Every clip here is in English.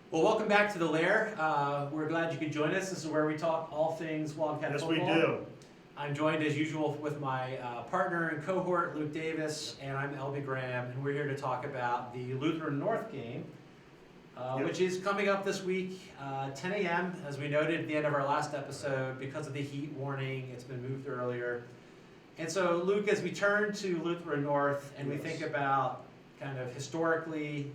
Well, welcome back to the Lair. We're glad you could join us. This is where we talk all things Wildcat Yes, football. we do. I'm joined as usual with my partner and cohort, Luke Davis, and I'm Elby Graham, and we're here to talk about the Lutheran North game, which is coming up this week, 10 a.m. As we noted at the end of our last episode, because of the heat warning, it's been moved earlier. And so, Luke, as we turn to Lutheran North and we think about kind of historically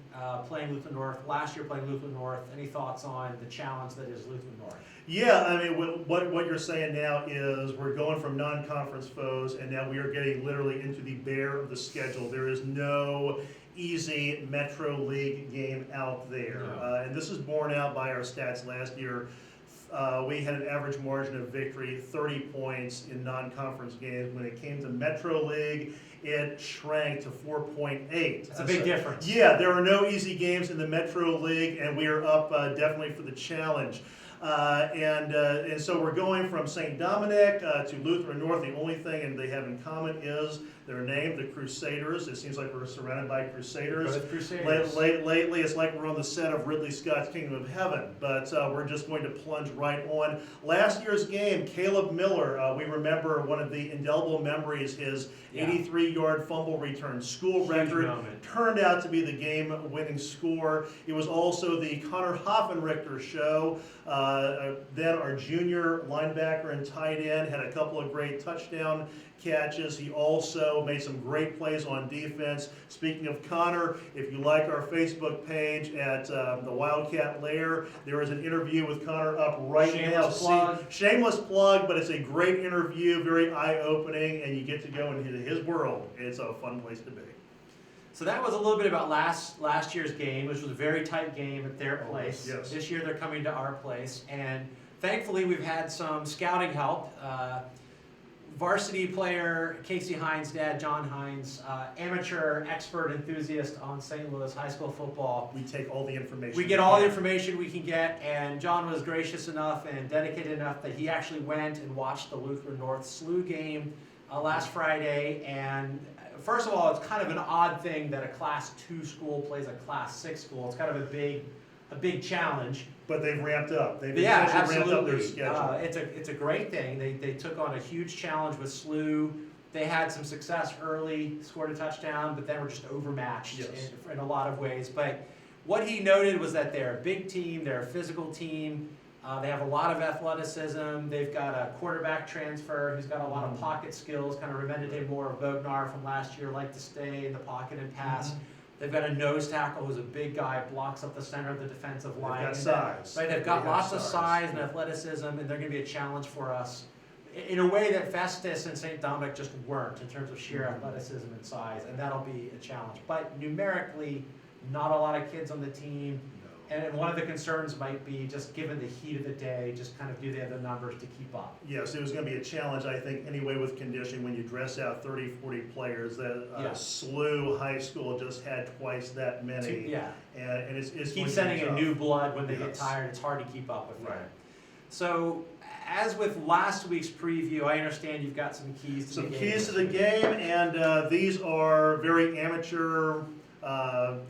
playing Lutheran North, last year playing Lutheran North, any thoughts on the challenge that is Lutheran North? Yeah, I mean, what you're saying now is we're going from non-conference foes, and now we are getting literally into the bare of the schedule. There is no easy Metro League game out there. No. And this is borne out by our stats last year. We had an average margin of victory, 30 points in non-conference games. When it came to Metro League, it shrank to 4.8. That's a big difference. Yeah, there are no easy games in the Metro League, and we are up definitely for the challenge. And so we're going from St. Dominic to Lutheran North. The only thing they have in common is their name, the Crusaders. It seems like we're surrounded by Crusaders. Both Crusaders. Lately, it's like we're on the set of Ridley Scott's Kingdom of Heaven, but we're just going to plunge right on. Last year's game, Caleb Miller, we remember one of the indelible memories, his 83-yard fumble return, school record, turned out to be the game-winning score. It was also the Connor Hoffenrichter show. Then our junior linebacker and tight end had a couple of great touchdown catches. He also made some great plays on defense. Speaking of Connor, if you like our Facebook page at the Wildcat Lair, there is an interview with Connor up right now. Shameless plug, but it's a great interview, very eye-opening, and you get to go into his world. It's a fun place to be. So that was a little bit about last year's game, which was a very tight game at their place. Yes. This year they're coming to our place, and thankfully we've had some scouting help. Varsity player Casey Hines' dad, John Hines, amateur expert enthusiast on St. Louis high school football. We take all the information. We get all the information we can get, and John was gracious enough and dedicated enough that he actually went and watched the Lutheran North SLU game last Friday. And first of all, it's kind of an odd thing that a Class 2 school plays a Class 6 school. It's kind of a big challenge. But they've ramped up. They've absolutely ramped up their schedule. It's a great thing. They took on a huge challenge with SLU. They had some success early, scored a touchdown, but then were just overmatched in a lot of ways. But what he noted was that they're a big team, they're a physical team, they have a lot of athleticism, they've got a quarterback transfer who's got a lot of pocket skills, kind of reminded him more of Bognar from last year, liked to stay in the pocket and pass. They've got a nose tackle who's a big guy, blocks up the center of the defensive line. They've got size. Right, they've got lots of size and athleticism, and they're going to be a challenge for us in a way that Festus and St. Dominic just weren't in terms of sheer athleticism and size, and that'll be a challenge. But numerically, not a lot of kids on the team. And one of the concerns might be, just given the heat of the day, just kind of do they have the numbers to keep up? Yes, it was going to be a challenge, I think, anyway, with conditioning when you dress out 30, 40 players. That SLU High School just had twice that many. And it's keep sending in new blood when they get tired. It's hard to keep up with that. So, as with last week's preview, I understand you've got some keys to the game. Some keys to the game, and these are very amateur,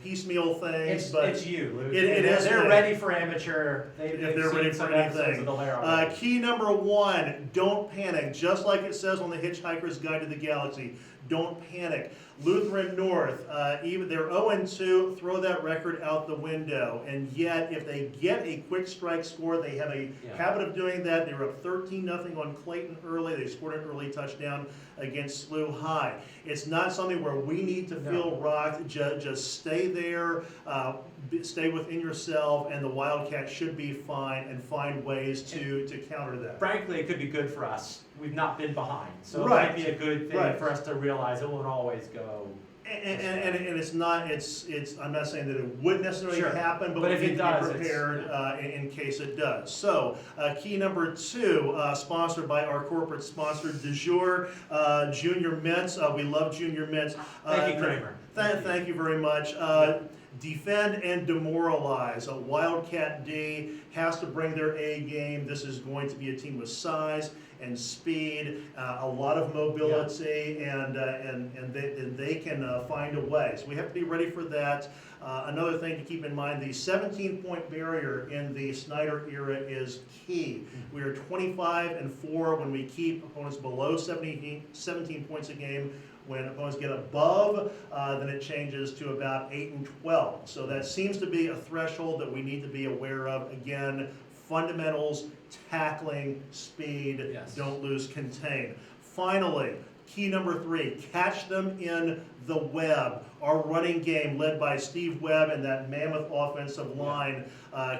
piecemeal things. It's you, Luke. It is. They're ready for amateur. If they're ready for anything. Key number 1, don't panic. Just like it says on the Hitchhiker's Guide to the Galaxy, don't panic. Lutheran North, even they're 0-2, throw that record out the window. And yet, if they get a quick strike score, they have a habit of doing that. They were up 13-0 on Clayton early. They scored an early touchdown against SLU High. It's not something where we need to feel rocked. Just stay there, stay within yourself, and the Wildcats should be fine and find ways to counter that. Frankly, it could be good for us. We've not been behind, so it might be a good thing for us to realize it won't always go. And it's not. I'm not saying that it would necessarily happen, but we need to be prepared in case it does. So, key number 2, sponsored by our corporate sponsor du jour, Junior Mints. We love Junior Mints. Thank you, Kramer. Thank you very much. Defend and demoralize. Wildcat D has to bring their A game. This is going to be a team with size and speed, a lot of mobility, and they can find a way. So we have to be ready for that. Another thing to keep in mind, the 17-point barrier in the Snyder era is key. We are 25-4 when we keep opponents below 17 points a game. When opponents get above, then it changes to about 8-12. So that seems to be a threshold that we need to be aware of. Again, fundamentals, tackling, speed, Yes. don't lose contain. Finally, key number 3, catch them in the web. Our running game, led by Steve Webb and that mammoth offensive line,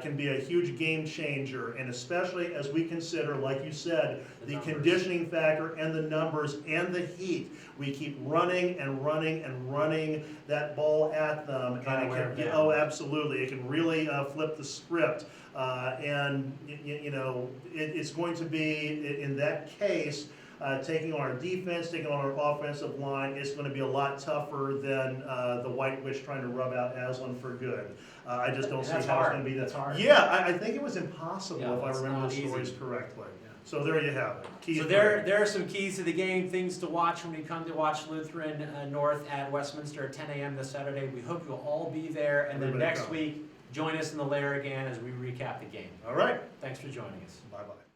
can be a huge game changer, and especially as we consider, like you said, the conditioning factor and the numbers and the heat. We keep running and running and running that ball at them, and it can, oh, absolutely, it can really flip the script. And it's going to be, in that case, taking on our defense, taking on our offensive line, it's going to be a lot tougher than the White Witch trying to rub out Aslan for good. I just don't see how it's going to be that hard. Yeah, I think it was impossible, if I remember the stories correctly. Yeah. So there you have it. So there are some keys to the game, things to watch when we come to watch Lutheran North at Westminster at 10 a.m. this Saturday. We hope you'll all be there, and then next week, join us in the Lair again as we recap the game. All right. Thanks for joining us. Bye-bye.